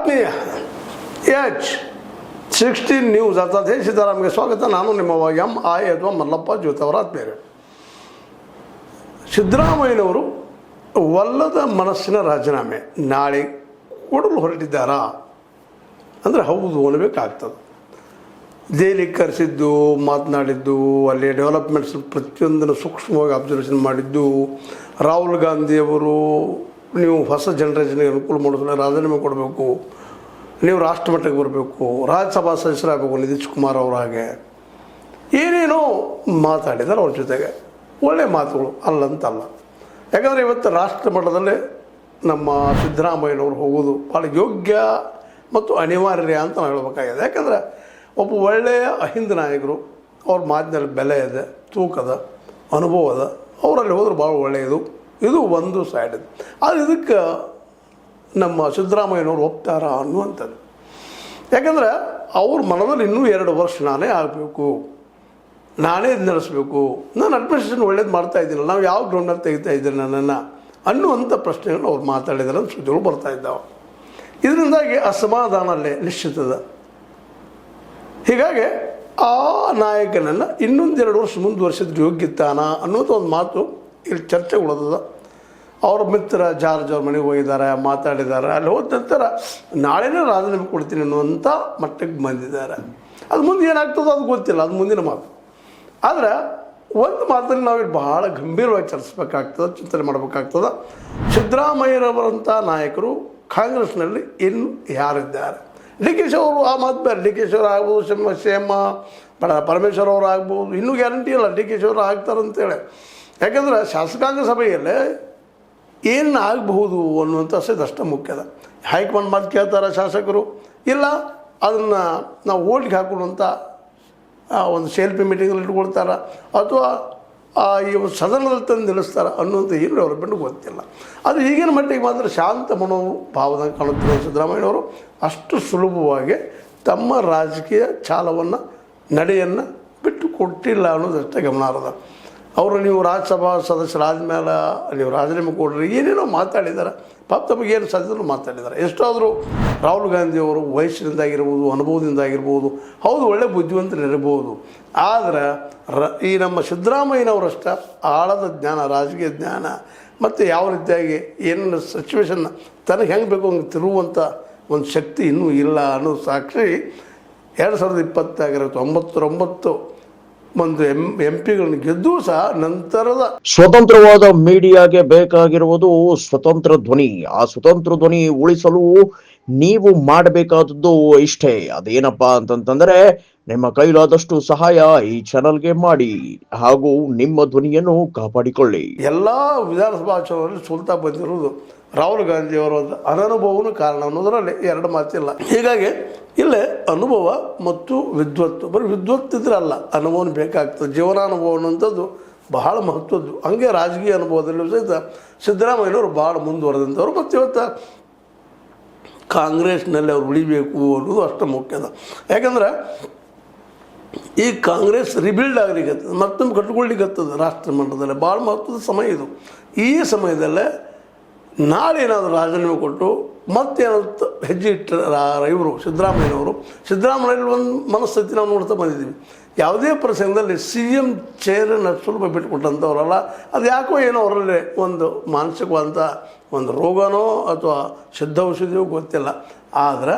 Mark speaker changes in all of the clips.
Speaker 1: ಆತ್ಮೀಯ H16 news ಅರ್ಥಾತ್ ಹೇ ಸಿದ್ದರಾಮಯ್ಯ ಸ್ವಾಗತ. ನಾನು ನಿಮ್ಮ MI ಅಥವಾ ಮಲ್ಲಪ್ಪ ಜ್ಯೋತವರ ಆತ್ಮೀಯರು. ಸಿದ್ದರಾಮಯ್ಯನವರು ಒಲ್ಲದ ಮನಸ್ಸಿನ ರಾಜೀನಾಮೆ ನಾಳೆ ಕೊಡಲು ಹೊರಟಿದ್ದಾರಾ ಅಂದರೆ ಹೌದು ಅನ್ನಬೇಕಾಗ್ತದೆ. ದೆಹಲಿಗೆ ಕರೆಸಿದ್ದು, ಮಾತನಾಡಿದ್ದು, ಅಲ್ಲಿ ಡೆವಲಪ್ಮೆಂಟ್ಸ್ ಪ್ರತಿಯೊಂದನ್ನು ಸೂಕ್ಷ್ಮವಾಗಿ ಅಬ್ಸರ್ವೇಷನ್ ಮಾಡಿದ್ದು, ರಾಹುಲ್ ಗಾಂಧಿಯವರು ನೀವು ಹೊಸ ಜನರೇಷನ್ಗೆ ಅನುಕೂಲ ಮಾಡೋದಿಲ್ಲ, ರಾಜೀನಾಮೆ ಕೊಡಬೇಕು, ನೀವು ರಾಷ್ಟ್ರಮಟ್ಟಕ್ಕೆ ಬರಬೇಕು, ರಾಜ್ಯಸಭಾ ಸದಸ್ಯರಾಗಬೇಕು ನಿತೀಶ್ ಕುಮಾರ್ ಅವರ ಹಾಗೆ ಏನೇನೋ ಮಾತಾಡಿದ್ದಾರೆ. ಅವ್ರ ಜೊತೆಗೆ ಒಳ್ಳೆಯ ಮಾತುಗಳು ಅಲ್ಲಂತಲ್ಲ. ಯಾಕಂದರೆ ಇವತ್ತು ರಾಷ್ಟ್ರ ಮಟ್ಟದಲ್ಲೇ ನಮ್ಮ ಸಿದ್ದರಾಮಯ್ಯನವರು ಹೋಗೋದು ಭಾಳ ಯೋಗ್ಯ ಮತ್ತು ಅನಿವಾರ್ಯ ಅಂತ ನಾವು ಹೇಳಬೇಕಾಗಿದೆ. ಯಾಕಂದರೆ ಒಬ್ಬ ಒಳ್ಳೆಯ ಅಹಿಂದ ನಾಯಕರು, ಅವ್ರ ಮಾತಿನಲ್ಲಿ ಬೆಲೆ ಇದೆ, ತೂಕದ ಅನುಭವದ, ಅವರಲ್ಲಿ ಹೋದ್ರೆ ಭಾಳ ಒಳ್ಳೆಯದು. ಇದು ಒಂದು ಸೈಡ್. ಆದರೆ ಇದಕ್ಕೆ ನಮ್ಮ ಸಿದ್ದರಾಮಯ್ಯನವರು ಒಪ್ತಾರ ಅನ್ನುವಂಥದ್ದು. ಯಾಕಂದರೆ ಅವ್ರ ಮನದಲ್ಲಿ ಇನ್ನೂ 2 ವರ್ಷ ನಾನೇ ಆಗಬೇಕು, ನಾನೇ ಇದು ನಡೆಸಬೇಕು, ನಾನು ಅಡ್ಮಿನಿಸ್ಟ್ರೇಷನ್ ಒಳ್ಳೇದು ಮಾಡ್ತಾಯಿದ್ದೀನಲ್ಲ, ನಾವು ಯಾವ ಗ್ರೌಂಡಲ್ಲಿ ತೆಗಿತಾ ಇದ್ದೀನಿ ನನ್ನನ್ನು ಅನ್ನುವಂಥ ಪ್ರಶ್ನೆಗಳನ್ನು ಅವ್ರು ಮಾತಾಡಿದ್ದಾರೆ ಅಂತ ಸುದ್ದಿಗಳು ಬರ್ತಾಯಿದ್ದಾವೆ. ಇದರಿಂದಾಗಿ ಅಸಮಾಧಾನಲ್ಲೇ ನಿಶ್ಚಿತದ. ಹೀಗಾಗಿ ಆ ನಾಯಕನನ್ನು ಇನ್ನೊಂದು 2 ವರ್ಷ ಮುಂದುವರಿಸಿದ್ರೆ ಯೋಗ್ಯತಾನ ಅನ್ನೋದು ಒಂದು ಮಾತು ಇಲ್ಲಿ ಚರ್ಚೆಗೊಳ್ಳೋದ. ಅವ್ರ ಮಿತ್ರ ಜಾರ್ಜ್ ಅವ್ರ ಮನೆಗೆ ಹೋಗಿದ್ದಾರೆ, ಮಾತಾಡಿದ್ದಾರೆ. ಅಲ್ಲಿ ಹೋದ ನಂತರ ನಾಳೆನೇ ರಾಜೀನಾಮೆ ಕೊಡ್ತೀನಿ ಅನ್ನುವಂಥ ಮಟ್ಟಕ್ಕೆ ಬಂದಿದ್ದಾರೆ. ಅದು ಮುಂದೆ ಏನಾಗ್ತದೋ ಅದು ಗೊತ್ತಿಲ್ಲ, ಅದು ಮುಂದಿನ ಮಾತು. ಆದರೆ ಒಂದು ಮಾತನ್ನು ನಾವು ಭಾಳ ಗಂಭೀರವಾಗಿ ಚರ್ಚಿಸ್ಬೇಕಾಗ್ತದೆ, ಚಿಂತನೆ ಮಾಡಬೇಕಾಗ್ತದೆ. ಸಿದ್ದರಾಮಯ್ಯರವರಂಥ ನಾಯಕರು ಕಾಂಗ್ರೆಸ್ನಲ್ಲಿ ಇನ್ನು ಯಾರಿದ್ದಾರೆ? ಡಿ ಕೆ ಶಿ ಅವರು ಆ ಮಾತು ಬೇರೆ. ಡಿ ಕೆ ಶಿ ಅವರು ಆಗ್ಬೋದು, ಶ್ಯಾಮ ಪರಮೇಶ್ವರ್ ಅವರು ಆಗ್ಬೋದು, ಇನ್ನೂ ಗ್ಯಾರಂಟಿ ಇಲ್ಲ ಡಿ ಕೆ ಶಿ ಅವರು ಆಗ್ತಾರಂತೇಳಿ. ಯಾಕಂದರೆ ಶಾಸಕಾಂಗ ಸಭೆಯಲ್ಲೇ ಏನು ಆಗಬಹುದು ಅನ್ನುವಂಥ ಅಷ್ಟೇ ಮುಖ್ಯದ. ಹೈಕಮಾಂಡ್ ಮಾತು ಕೇಳ್ತಾರೆ ಶಾಸಕರು, ಇಲ್ಲ ಅದನ್ನು ನಾವು ಓಟ್ಗೆ ಹಾಕೊಳ್ಳುವಂಥ ಒಂದು ಸೆಲ್ಫಿ ಮೀಟಿಂಗಲ್ಲಿ ಇಟ್ಕೊಳ್ತಾರೆ, ಅಥವಾ ಈ ಸದನದಲ್ಲಿ ತಂದು ನಿಲ್ಲಿಸ್ತಾರೆ ಅನ್ನುವಂಥ ಏನು ಅವ್ರ ಬಿಟ್ಟು ಗೊತ್ತಿಲ್ಲ. ಅದು ಈಗಿನ ಮಟ್ಟಿಗೆ ಮಾತ್ರ ಶಾಂತ ಮನೋಭಾವದಂಗೆ ಕಾಣುತ್ತಿರುವ ಸಿದ್ದರಾಮಯ್ಯನವರು ಅಷ್ಟು ಸುಲಭವಾಗಿ ತಮ್ಮ ರಾಜಕೀಯ ಚಾಲವನ್ನು ನಡೆಯನ್ನು ಬಿಟ್ಟು ಕೊಟ್ಟಿಲ್ಲ ಅನ್ನೋದಷ್ಟೇ ಗಮನಾರ್ಹ. ಅವರು ನೀವು ರಾಜ್ಯಸಭಾ ಸದಸ್ಯರಾದ್ಮೇಲೆ ನೀವು ರಾಜೀನಾಮೆ ಕೊಡ್ರಿ ಏನೇನೋ ಮಾತಾಡಿದ್ದಾರೆ. ಪಾಪ ತಮಗೇನು ಸಾಧ್ಯನೂ ಮಾತಾಡಿದ್ದಾರೆ. ಎಷ್ಟಾದರೂ ರಾಹುಲ್ ಗಾಂಧಿಯವರು ವಯಸ್ಸಿನಿಂದಾಗಿರ್ಬೋದು, ಅನುಭವದಿಂದಾಗಿರ್ಬೋದು, ಹೌದು ಒಳ್ಳೆ ಬುದ್ಧಿವಂತರಿರ್ಬೋದು. ಆದರೆ ಈ ನಮ್ಮ ಸಿದ್ದರಾಮಯ್ಯನವರಷ್ಟ ಆಳದ ಜ್ಞಾನ, ರಾಜಕೀಯ ಜ್ಞಾನ ಮತ್ತು ಯಾವ ರೀತಿಯಾಗಿ ಏನು ಸಿಚುವೇಶನ್ನ ತನಗೆ ಹೆಂಗೆ ಬೇಕು ಹಂಗೆ ತಿರುವಂಥ ಒಂದು ಶಕ್ತಿ ಇನ್ನೂ ಇಲ್ಲ ಅನ್ನೋ ಸಾಕ್ಷಿ 2020 ಒಂದು MP ಗಳನ್ನು ಗೆದ್ದು ಸಹ ನಂತರದ
Speaker 2: ಸ್ವತಂತ್ರವಾದ ಮೀಡಿಯಾಗೆ ಬೇಕಾಗಿರುವುದು ಸ್ವತಂತ್ರ ಧ್ವನಿ. ಆ ಸ್ವತಂತ್ರ ಧ್ವನಿ ಉಳಿಸಲು ನೀವು ಮಾಡಬೇಕಾದದ್ದು ಇಷ್ಟೇ. ಅದೇನಪ್ಪಾ ಅಂತಂತಂದ್ರೆ ನಿಮ್ಮ ಕೈಲಾದಷ್ಟು ಸಹಾಯ ಈ ಚಾನಲ್ಗೆ ಮಾಡಿ ಹಾಗೂ ನಿಮ್ಮ ಧ್ವನಿಯನ್ನು ಕಾಪಾಡಿಕೊಳ್ಳಿ.
Speaker 1: ಎಲ್ಲ ವಿಧಾನಸಭಾ ಚುನಾವಣೆಯಲ್ಲಿ ಸೋಲ್ತಾ ಬಂದಿರುವುದು ರಾಹುಲ್ ಗಾಂಧಿಯವರ ಅನನುಭವನೂ ಕಾರಣ ಅನ್ನೋದರಲ್ಲಿ 2 ಮಾತಿಲ್ಲ. ಹೀಗಾಗಿ ಇಲ್ಲೇ ಅನುಭವ ಮತ್ತು ವಿದ್ವತ್ತು, ಬರೀ ವಿದ್ವತ್ತಿದ್ರೆ ಅಲ್ಲ, ಅನುಭವನ ಬೇಕಾಗ್ತದೆ. ಜೀವನಾನುಭವ ಅನ್ನುವಂಥದ್ದು ಬಹಳ ಮಹತ್ವದ್ದು. ಹಂಗೆ ರಾಜಕೀಯ ಅನುಭವದಲ್ಲೂ ಸಹಿತ ಸಿದ್ದರಾಮಯ್ಯನವರು ಭಾಳ ಮುಂದುವರೆದಂಥವ್ರು. ಮತ್ತು ಇವತ್ತು ಕಾಂಗ್ರೆಸ್ನಲ್ಲಿ ಅವ್ರು ಉಳಿಬೇಕು ಅನ್ನೋದು ಅಷ್ಟು ಮುಖ್ಯದ. ಯಾಕಂದ್ರೆ ಈ ಕಾಂಗ್ರೆಸ್ ರಿಬಿಲ್ಡ್ ಆಗಲಿಕ್ಕತ್ತದ, ಮತ್ತೊಮ್ಮೆ ಕಟ್ಕೊಳ್ಳಿಕ್ಕತ್ತದ ರಾಷ್ಟ್ರ ಮಟ್ಟದಲ್ಲಿ. ಭಾಳ ಮಹತ್ವದ ಸಮಯ ಇದು. ಈ ಸಮಯದಲ್ಲೇ ನಾಳೆ ಏನಾದರೂ ರಾಜೀನಾಮೆ ಕೊಟ್ಟು ಮತ್ತೇನಾದ್ರು ಹೆಜ್ಜೆ ಇಟ್ಟರೆ ಇವರು ಸಿದ್ದರಾಮಯ್ಯನವರು ಒಂದು ಮನಸ್ಥಿತಿ ನಾವು ನೋಡ್ತಾ ಬಂದಿದ್ದೀವಿ. ಯಾವುದೇ ಪ್ರಸಂಗದಲ್ಲಿ CM ಚೇರನ್ನು ಸುಲಭ ಬಿಟ್ಟುಕೊಟ್ಟಂಥವ್ರಲ್ಲ. ಅದು ಯಾಕೋ ಏನೋ ಅವರಲ್ಲಿ ಒಂದು ಮಾನಸಿಕವಾದಂಥ ಒಂದು ರೋಗನೋ ಅಥವಾ ಸಿದ್ಧ ಔಷಧಿಯೋ ಗೊತ್ತಿಲ್ಲ. ಆದರೆ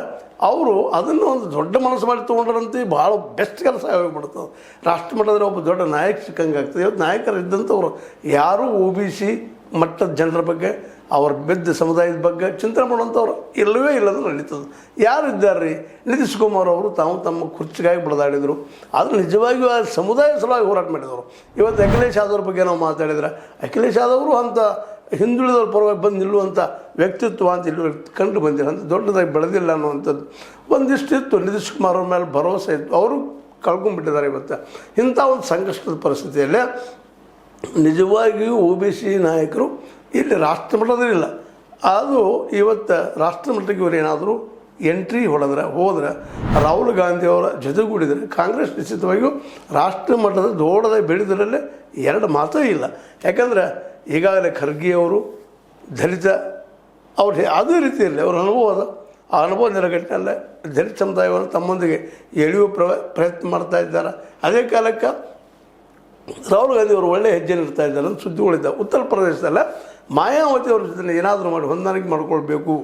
Speaker 1: ಅವರು ಅದನ್ನು ಒಂದು ದೊಡ್ಡ ಮನಸ್ಸು ಮಾಡಿ ತೊಗೊಂಡ್ರಂತೆ ಭಾಳ ಬೆಸ್ಟ್ ಕೆಲಸ ಆಗಿಬಿಡ್ತದೆ. ರಾಷ್ಟ್ರ ಮಟ್ಟದಲ್ಲಿ ಒಬ್ಬ ದೊಡ್ಡ ನಾಯಕ ಸಿಕ್ಕಂಗೆ ಆಗ್ತದೆ. ಇವತ್ತು ನಾಯಕರು ಇದ್ದಂಥವ್ರು ಯಾರೂ OBC ಮಟ್ಟದ ಜನರ ಬಗ್ಗೆ, ಅವ್ರ ಬೆದ್ದ ಸಮುದಾಯದ ಬಗ್ಗೆ ಚಿಂತನೆ ಮಾಡುವಂಥವ್ರು ಇಲ್ಲವೇ ಇಲ್ಲಂದ್ರೆ ನಡೀತದೆ. ಯಾರು ಇದ್ದಾರೆ ರೀ? ನಿತೀಶ್ ಕುಮಾರ್ ಅವರು ತಮ್ಮ ಕುರ್ಚಿಗಾಗಿ ಬಡದಾಡಿದರು. ಆದರೆ ನಿಜವಾಗಿಯೂ ಆ ಸಮುದಾಯ ಸಲುವಾಗಿ ಹೋರಾಟ ಮಾಡಿದವರು. ಇವತ್ತು ಅಖಿಲೇಶ್ ಯಾದವ್ರ ಬಗ್ಗೆ ನಾವು ಮಾತಾಡಿದರೆ, ಅಖಿಲೇಶ್ ಯಾದವರು ಅಂಥ ಹಿಂದುಳಿದವ್ರ ಪರವಾಗಿ ಬಂದು ನಿಲ್ಲುವಂಥ ವ್ಯಕ್ತಿತ್ವ ಅಂತ ಇಲ್ಲಿ ಕಂಡು ಬಂದಿಲ್ಲ, ಅಂತ ದೊಡ್ಡದಾಗಿ ಬೆಳೆದಿಲ್ಲ ಅನ್ನುವಂಥದ್ದು ಒಂದಿಷ್ಟಿತ್ತು. ನಿತೀಶ್ ಕುಮಾರ್ ಅವ್ರ ಮೇಲೆ ಭರವಸೆ ಇತ್ತು, ಅವರು ಕಳ್ಕೊಂಡ್ಬಿಟ್ಟಿದ್ದಾರೆ. ಇವತ್ತು ಇಂಥ ಒಂದು ಸಂಕಷ್ಟದ ಪರಿಸ್ಥಿತಿಯಲ್ಲೇ ನಿಜವಾಗಿಯೂ OBC ನಾಯಕರು ಇಲ್ಲಿ ರಾಷ್ಟ್ರ ಮಟ್ಟದಲ್ಲಿಲ್ಲ. ಅದು ಇವತ್ತು ರಾಷ್ಟ್ರ ಮಟ್ಟಕ್ಕೆ ಇವರು ಏನಾದರೂ ಎಂಟ್ರಿ ಹೋದರೆ ರಾಹುಲ್ ಗಾಂಧಿಯವರ ಜೊತೆಗೂಡಿದರೆ ಕಾಂಗ್ರೆಸ್ ನಿಶ್ಚಿತವಾಗಿಯೂ ರಾಷ್ಟ್ರ ಮಟ್ಟದ ದೊಡ್ಡದಾಗಿ ಬೆಳೆದರಲ್ಲೇ 2 ಮಾತೇ ಇಲ್ಲ. ಯಾಕಂದರೆ ಈಗಾಗಲೇ ಖರ್ಗೆ ಅವರು ದಲಿತ ಅವ್ರು ಅದೇ ರೀತಿಯಲ್ಲಿ ಅವ್ರ ಅನುಭವ ಅದ. ಆ ಅನುಭವ ನೆರಗಟ್ಟಿನಲ್ಲೇ ದಲಿತ ಸಮುದಾಯವನ್ನು ತಮ್ಮೊಂದಿಗೆ ಎಳೆಯುವ ಪ್ರಯತ್ನ ಮಾಡ್ತಾ ಇದ್ದಾರೆ. ಅದೇ ಕಾಲಕ್ಕೆ ರಾಹುಲ್ ಗಾಂಧಿ ಅವರು ಒಳ್ಳೆಯ ಹೆಜ್ಜೆ ಇರ್ತಾ ಇದ್ದಾರೆ ಅಂತ ಸುದ್ದಿಗಳಿದ್ದಾವೆ. ಉತ್ತರ ಪ್ರದೇಶದಲ್ಲ ಮಾಯಾವತಿ ಅವ್ರ ಜೊತೆ ಏನಾದರೂ ಮಾಡಿ ಹೊಂದಾಣಿಕೆ ಮಾಡ್ಕೊಳ್ಬೇಕು,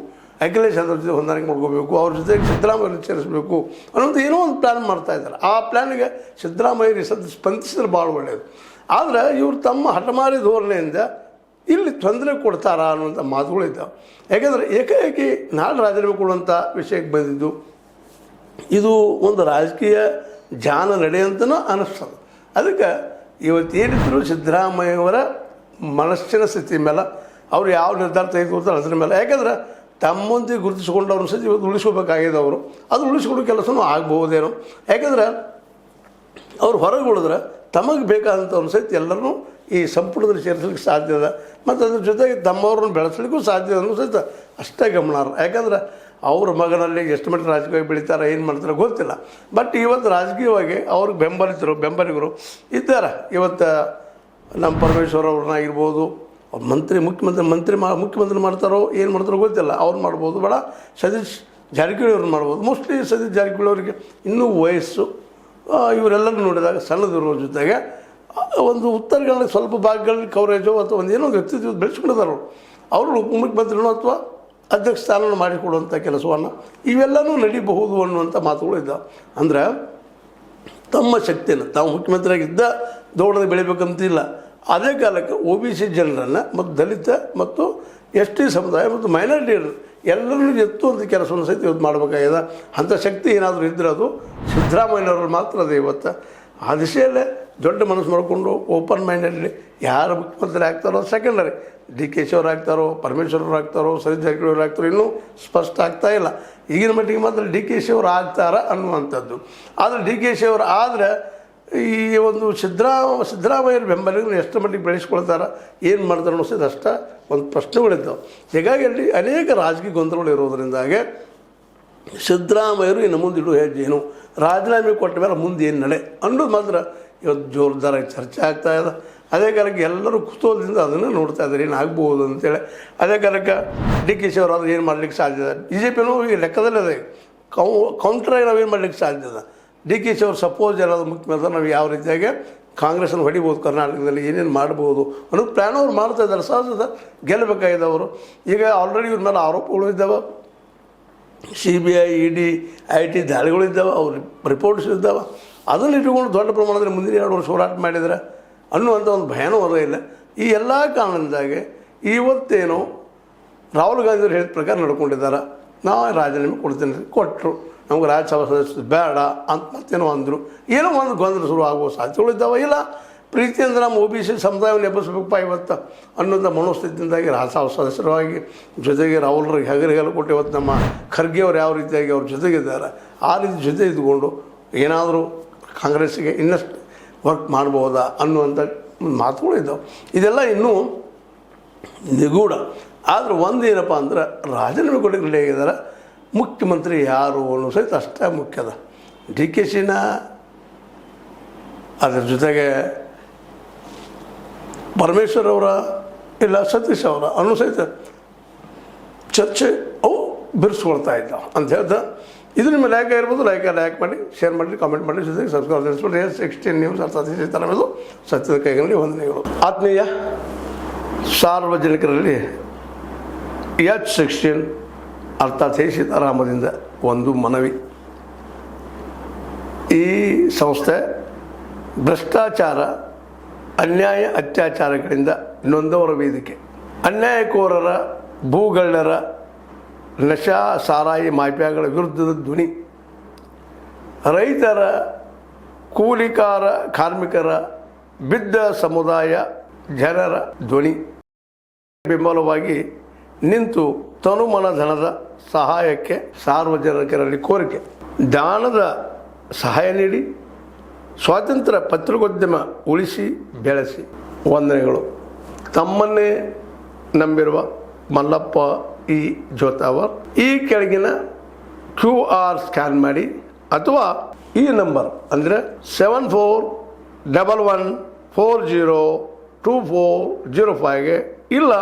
Speaker 1: ಅಖಿಲೇಶ್ ಯಾದವ್ ಜೊತೆ ಹೊಂದಾಣಿಕೆ ಮಾಡ್ಕೋಬೇಕು, ಅವ್ರ ಜೊತೆಗೆ ಸಿದ್ದರಾಮಯ್ಯ ಸೇರಿಸಬೇಕು ಅನ್ನೋದು ಏನೋ ಒಂದು ಪ್ಲ್ಯಾನ್ ಮಾಡ್ತಾ ಇದ್ದಾರೆ. ಆ ಪ್ಲ್ಯಾನ್ಗೆ ಸಿದ್ದರಾಮಯ್ಯ ಸ್ಪಂದಿಸಿದ್ರೆ ಭಾಳ ಒಳ್ಳೆಯದು. ಆದರೆ ಇವರು ತಮ್ಮ ಹಠಮಾರಿ ಧೋರಣೆಯಿಂದ ಇಲ್ಲಿ ತೊಂದರೆ ಕೊಡ್ತಾರಾ ಅನ್ನುವಂಥ ಮಾತುಗಳಿದ್ದಾವೆ. ಯಾಕೆಂದರೆ ಏಕಾಏಕಿ ನಾಳೆ ರಾಜೀನಾಮೆ ಕೊಡುವಂಥ ವಿಷಯಕ್ಕೆ ಬಂದಿದ್ದು ಇದು ಒಂದು ರಾಜಕೀಯ ಜಾನ ನಡೆಯಂತನೂ ಅನ್ನಿಸ್ತದೆ. ಅದಕ್ಕೆ ಇವತ್ತೇನಿದ್ರು ಸಿದ್ದರಾಮಯ್ಯವರ ಮನಸ್ಸಿನ ಸ್ಥಿತಿ ಮೇಲೆ ಅವ್ರು ಯಾವ ನಿರ್ಧಾರ ತೆಗೆದುಕೊಳ್ತಾರೆ ಅದ್ರ ಮೇಲೆ. ಯಾಕೆಂದ್ರೆ ತಮ್ಮೊಂದಿಗೆ ಗುರುತಿಸ್ಕೊಂಡವ್ರನ್ನ ಸಹ ಇವತ್ತು ಉಳಿಸ್ಕೋಬೇಕಾಗಿದೆ. ಅವರು ಅದು ಉಳಿಸ್ಕೊಡೋ ಕೆಲಸನೂ ಆಗ್ಬಹುದೇನೋ. ಯಾಕೆಂದ್ರೆ ಅವ್ರು ಹೊರಗೆ ಉಳಿದ್ರೆ ತಮಗೆ ಬೇಕಾದಂಥವ್ರ ಸಹಿತ ಎಲ್ಲರೂ ಈ ಸಂಪುಟದಲ್ಲಿ ಸೇರಿಸಲಿಕ್ಕೆ ಸಾಧ್ಯ ಇದೆ. ಮತ್ತು ಅದ್ರ ಜೊತೆಗೆ ತಮ್ಮವ್ರನ್ನ ಬೆಳೆಸಲಿಕ್ಕೂ ಸಾಧ್ಯ ಅನ್ನೋ ಸಹಿತ ಅಷ್ಟೇ ಗಮನಾರ್ಹ. ಯಾಕಂದ್ರೆ ಅವ್ರ ಮಗನಲ್ಲಿ ಎಷ್ಟು ಮಟ್ಟಿಗೆ ರಾಜಕೀಯವಾಗಿ ಬೆಳೀತಾರೆ, ಏನು ಮಾಡ್ತಾರೆ ಗೊತ್ತಿಲ್ಲ. ಬಟ್ ಇವತ್ತು ರಾಜಕೀಯವಾಗಿ ಅವ್ರಿಗೆ ಬೆಂಬಲಿಗರು ಇದ್ದಾರೆ. ಇವತ್ತು ನಮ್ಮ ಪರಮೇಶ್ವರ್ ಅವ್ರನ್ನಾಗಿರ್ಬೋದು, ಅವ್ರು ಮುಖ್ಯಮಂತ್ರಿ ಮಾಡ್ತಾರೋ ಏನು ಮಾಡ್ತಾರೋ ಗೊತ್ತಿಲ್ಲ, ಅವ್ರು ಮಾಡ್ಬೋದು. ಬೇಡ ಸತೀಶ್ ಜಾರಕಿಹೊಳಿ ಅವ್ರನ್ನ ಮಾಡ್ಬೋದು. ಮೋಸ್ಟ್ಲಿ ಸತೀಶ್ ಜಾರಕಿಹೊಳಿ ಅವರಿಗೆ ಇನ್ನೂ ವಯಸ್ಸು ಇವರೆಲ್ಲರೂ ನೋಡಿದಾಗ ಸಣ್ಣದಿರೋ ಜೊತೆಗೆ ಒಂದು ಉತ್ತರಗಳಲ್ಲಿ ಸ್ವಲ್ಪ ಭಾಗಗಳಲ್ಲಿ ಕವರೇಜು ಅಥವಾ ಒಂದು ಏನೋ ಒಂದು ವ್ಯಕ್ತಿತ್ವ ಬೆಳೆಸ್ಕೊಂಡಿದ್ದಾರೆ. ಅವರು ಉಪಮುಖ್ಯಮಂತ್ರಿನೋ ಅಥವಾ ಅಧ್ಯಕ್ಷ ಸ್ಥಾನವನ್ನು ಮಾಡಿಕೊಡುವಂಥ ಕೆಲಸವನ್ನು ಇವೆಲ್ಲವೂ ನಡೀಬಹುದು ಅನ್ನುವಂಥ ಮಾತುಗಳು ಇದ್ದಾವೆ. ಅಂದ್ರೆ ತಮ್ಮ ಶಕ್ತಿಯನ್ನು ತಾವು ಮುಖ್ಯಮಂತ್ರಿಯಾಗಿದ್ದ ದೌಡಲ್ಲಿ ಬೆಳಿಬೇಕಂತಿಲ್ಲ. ಅದೇ ಕಾಲಕ್ಕೆ OBC ಜನರನ್ನು ಮತ್ತು ದಲಿತ ಮತ್ತು ST ಸಮುದಾಯ ಮತ್ತು ಮೈನಾರಿಟಿ ಎಲ್ಲರನ್ನೂ ಎತ್ತುವಂಥ ಕೆಲಸವನ್ನು ಸಹಿತ ಇವತ್ತು ಮಾಡಬೇಕಾಗಿದೆ. ಅಂಥ ಶಕ್ತಿ ಏನಾದರೂ ಇದ್ದರೆ ಅದು ಸಿದ್ದರಾಮಯ್ಯನವ್ರು ಮಾತ್ರ ಅದೇ. ಇವತ್ತು ಆ ದಿಶೆಯಲ್ಲೇ ದೊಡ್ಡ ಮನಸ್ಸು ಮಾಡಿಕೊಂಡು ಓಪನ್ ಮೈಂಡಲ್ಲಿ ಯಾರು ಮುಖ್ಯಮಂತ್ರಿ ಆಗ್ತಾರೋ ಸೆಕೆಂಡರಿ, DK ಶಿ ಅವ್ರು ಆಗ್ತಾರೋ, ಪರಮೇಶ್ವರ್ ಅವ್ರು ಆಗ್ತಾರೋ, ಸತೀಶ್ ಜಾರಕಿಹೊಳಿ ಅವ್ರು ಆಗ್ತಾರೋ ಇನ್ನೂ ಸ್ಪಷ್ಟ ಆಗ್ತಾ ಇಲ್ಲ. ಈಗಿನ ಮಟ್ಟಿಗೆ ಮಾತ್ರ DK ಶಿ ಅವ್ರು ಆಗ್ತಾರ ಅನ್ನುವಂಥದ್ದು. ಆದರೆ DK ಶಿ ಅವರು ಆದರೆ ಈ ಒಂದು ಸಿದ್ದರಾಮಯ್ಯರ ಬೆಂಬಲಿಗರನ್ನು ಎಷ್ಟು ಮಟ್ಟಿಗೆ ಬೆಳೆಸ್ಕೊಳ್ತಾರೆ, ಏನು ಮಾಡ್ತಾರೆ ಅನ್ನೋದು ಅಷ್ಟೇ ಒಂದು ಪ್ರಶ್ನೆಗಳಿದ್ದಾವೆ. ಹೀಗಾಗಿ ಅಲ್ಲಿ ಅನೇಕ ರಾಜಕೀಯ ಗೊಂದಲಗಳು ಇರೋದರಿಂದಾಗೆ ಸಿದ್ದರಾಮಯ್ಯರು ಇನ್ನು ಮುಂದಿಡುವ ಹೆಜ್ಜೆನು, ರಾಜೀನಾಮೆ ಕೊಟ್ಟ ಮೇಲೆ ಮುಂದೆ ಏನು ನಡೆ ಅನ್ನೋದು ಮಾತ್ರ ಇವತ್ತು ಜೋರ್ದಾರಾಗಿ ಚರ್ಚೆ ಆಗ್ತಾ ಇದೆ. ಅದೇ ಕಾಲಕ್ಕೆ ಎಲ್ಲರೂ ಕುತೂಹಲದಿಂದ ಅದನ್ನು ನೋಡ್ತಾ ಇದ್ದಾರೆ ಏನಾಗ್ಬೋದು ಅಂತೇಳಿ. ಅದೇ ಕಾಲಕ್ಕೆ DK ಶಿ ಅವರು ಅದು ಏನು ಮಾಡಲಿಕ್ಕೆ ಸಾಧ್ಯ ಇದೆ. BJPನೂ ಈಗ ಲೆಕ್ಕದಲ್ಲೇ ಕೌಂಟ್ರಾಗಿ ನಾವೇನು ಮಾಡಲಿಕ್ಕೆ ಸಾಧ್ಯ ಇದೆ. DK ಶಿ ಅವರು ಸಪೋಸ್ ಏನಾದರೂ ಮುಖ್ಯಮಂತ್ರಿ ನಾವು ಯಾವ ರೀತಿಯಾಗಿ ಕಾಂಗ್ರೆಸ್ಸನ್ನು ಹೊಡಿಬೋದು, ಕರ್ನಾಟಕದಲ್ಲಿ ಏನೇನು ಮಾಡ್ಬೋದು ಅನ್ನೋದು ಪ್ಲ್ಯಾನ್ ಅವ್ರು ಮಾಡ್ತಾ ಇದ್ದಾರೆ. ಸಹಜದ ಗೆಲ್ಲಬೇಕಾಗಿದೆ ಅವರು. ಈಗ ಆಲ್ರೆಡಿ ಇವ್ರ ಮೇಲೆ ಆರೋಪಗಳು ಇದ್ದಾವೆ, CBI ED IT ದಾಳಿಗಳಿದ್ದಾವೆ, ಅವ್ರ ರಿಪೋರ್ಟ್ಸ್ ಇದ್ದಾವೆ. ಅದನ್ನು ಇಟ್ಟುಕೊಂಡು ದೊಡ್ಡ ಪ್ರಮಾಣದಲ್ಲಿ ಮುಂದಿನ 2 ವರ್ಷ ಹೋರಾಟ ಮಾಡಿದರೆ ಅನ್ನುವಂಥ ಒಂದು ಭಯನೂ ಅದ ಇಲ್ಲ. ಈ ಎಲ್ಲ ಕಾರಣದಿಂದಾಗಿ ಇವತ್ತೇನು ರಾಹುಲ್ ಗಾಂಧಿ ಅವರು ಹೇಳಿದ ಪ್ರಕಾರ ನಡ್ಕೊಂಡಿದ್ದಾರೆ. ನಾವು ರಾಜೀನಾಮೆ ಕೊಡ್ತೀನಿ ಕೊಟ್ಟರು, ನಮ್ಗೆ ರಾಜ್ಯಸಭಾ ಸದಸ್ಯರು ಬೇಡ ಅಂತ ಮತ್ತೇನೋ ಅಂದರು. ಏನೋ ಒಂದು ಗೊಂದಲ ಶುರು ಆಗುವ ಸಾಧ್ಯತೆಗಳಿದ್ದಾವೆ. ಇಲ್ಲ ಪ್ರೀತಿಯಿಂದ ನಮ್ಮ OBC ಸಮುದಾಯವನ್ನು ಎಬ್ಬಿಸಬೇಕಪ್ಪ ಇವತ್ತು ಅನ್ನೋಂಥ ಮನೋಸ್ಥಿತಿಯಿಂದಾಗಿ ರಾಜ್ಯಸಭಾ ಸದಸ್ಯರಾಗಿ ಜೊತೆಗೆ ರಾಹುಲ್ರಿಗೆ ಹೆಗರಿಗೆಲ್ಲ ಕೊಟ್ಟು ಇವತ್ತು ನಮ್ಮ ಖರ್ಗೆ ಅವ್ರು ಯಾವ ರೀತಿಯಾಗಿ ಅವ್ರ ಜೊತೆಗಿದ್ದಾರೆ ಆ ರೀತಿ ಜೊತೆ ಇದ್ಕೊಂಡು ಏನಾದರೂ ಕಾಂಗ್ರೆಸ್ಸಿಗೆ ಇನ್ನಷ್ಟು ವರ್ಕ್ ಮಾಡ್ಬೋದಾ ಅನ್ನುವಂಥ ಮಾತುಗಳು ಇದ್ದಾವೆ. ಇದೆಲ್ಲ ಇನ್ನೂ ನಿಗೂಢ. ಆದರೆ ಒಂದು ಏನಪ್ಪ ಅಂದ್ರೆ ರಾಜೀನಾಮೆ ಕೊಡಲಿಕ್ಕೆ ರೆಡಿ ಆಗಿದ್ದಾರೆ. ಮುಖ್ಯಮಂತ್ರಿ ಯಾರು ಅನ್ನೋ ಸಹಿತ ಅಷ್ಟೇ ಮುಖ್ಯದ. DK ಶಿನ ಅದ್ರ ಜೊತೆಗೆ ಪರಮೇಶ್ವರ್ ಅವರ ಇಲ್ಲ ಸತೀಶ್ ಅವರ ಅನ್ನೋ ಸಹಿತ ಚರ್ಚೆ ಅವು ಬಿರ್ಸ್ಕೊಳ್ತಾ ಇದ್ದಾವೆ ಅಂತ ಹೇಳ್ತಾ ಇದು ನಿಮ್ಮ ಲೈಕ್ ಇರ್ಬೋದು. ಲೈಕ್ ಮಾಡಿ, ಶೇರ್ ಮಾಡಿ, ಕಾಮೆಂಟ್ ಮಾಡಿ, ಜೊತೆಗೆ ಸಬ್ಸ್ಕ್ರೈಬ್ ಮಾಡಿಸ್ಬಿಟ್ಟು S16 ನ್ಯೂಸ್ ಅರ್ಥಾತ್ ಸೀತಾರಾಮದು ಸತ್ಯದ ಕೈಗಳಲ್ಲಿ ವಂದನೆಗಳು. ಆತ್ಮೀಯ ಸಾರ್ವಜನಿಕರಲ್ಲಿ H16 ಅರ್ಥಾತ್ ಸೀತಾರಾಮದಿಂದ ಒಂದು ಮನವಿ. ಈ ಸಂಸ್ಥೆ ಭ್ರಷ್ಟಾಚಾರ, ಅನ್ಯಾಯ, ಅತ್ಯಾಚಾರಗಳಿಂದ ನೊಂದವರ ವೇದಿಕೆ. ಅನ್ಯಾಯಕೋರರ, ಭೂಗಳ್ಳರ, ನಶಾ ಸಾರಾಯಿ ಮಾಫಿಯಾಗಳ ವಿರುದ್ಧದ ಧ್ವನಿ. ರೈತರ, ಕೂಲಿಕಾರ, ಕಾರ್ಮಿಕರ, ಬಿದ್ದ ಸಮುದಾಯ ಜನರ ಧ್ವನಿ. ಬೆಂಬಲವಾಗಿ ನಿಂತು ತನುಮನ ಧನದ ಸಹಾಯಕ್ಕೆ ಸಾರ್ವಜನಿಕರಲ್ಲಿ ಕೋರಿಕೆ. ದಾನದ ಸಹಾಯ ನೀಡಿ ಸ್ವಾತಂತ್ರ್ಯ ಪತ್ರಿಕೋದ್ಯಮ ಉಳಿಸಿ ಬೆಳೆಸಿ. ವಂದನೆಗಳು. ತಮ್ಮನ್ನೇ ನಂಬಿರುವ ಮಲ್ಲಪ್ಪ E ಜೋತಾವರ್. ಈ ಕೆಳಗಿನ QR ಸ್ಕ್ಯಾನ್ ಮಾಡಿ ಅಥವಾ ಈ ನಂಬರ್ ಅಂದರೆ 7411402405ಗೆ ಇಲ್ಲ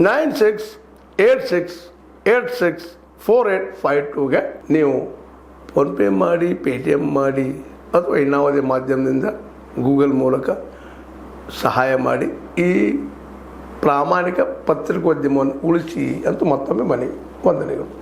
Speaker 1: 968686 4852ಗೆ ನೀವು ಫೋನ್ಪೇ ಮಾಡಿ, ಪೇಟಿಎಮ್ ಮಾಡಿ ಅಥವಾ ಇನ್ನಾವುದೇ ಮಾಧ್ಯಮದಿಂದ ಗೂಗಲ್ ಮೂಲಕ ಸಹಾಯ ಮಾಡಿ ಈ ಪ್ರಾಮಾಣಿಕ ಪತ್ರಿಕೋದ್ಯಮವನ್ನು ಉಳಿಸಿ ಅಂತ ಮತ್ತೊಮ್ಮೆ ಮನವಿ. ವಂದನೆಗಳು.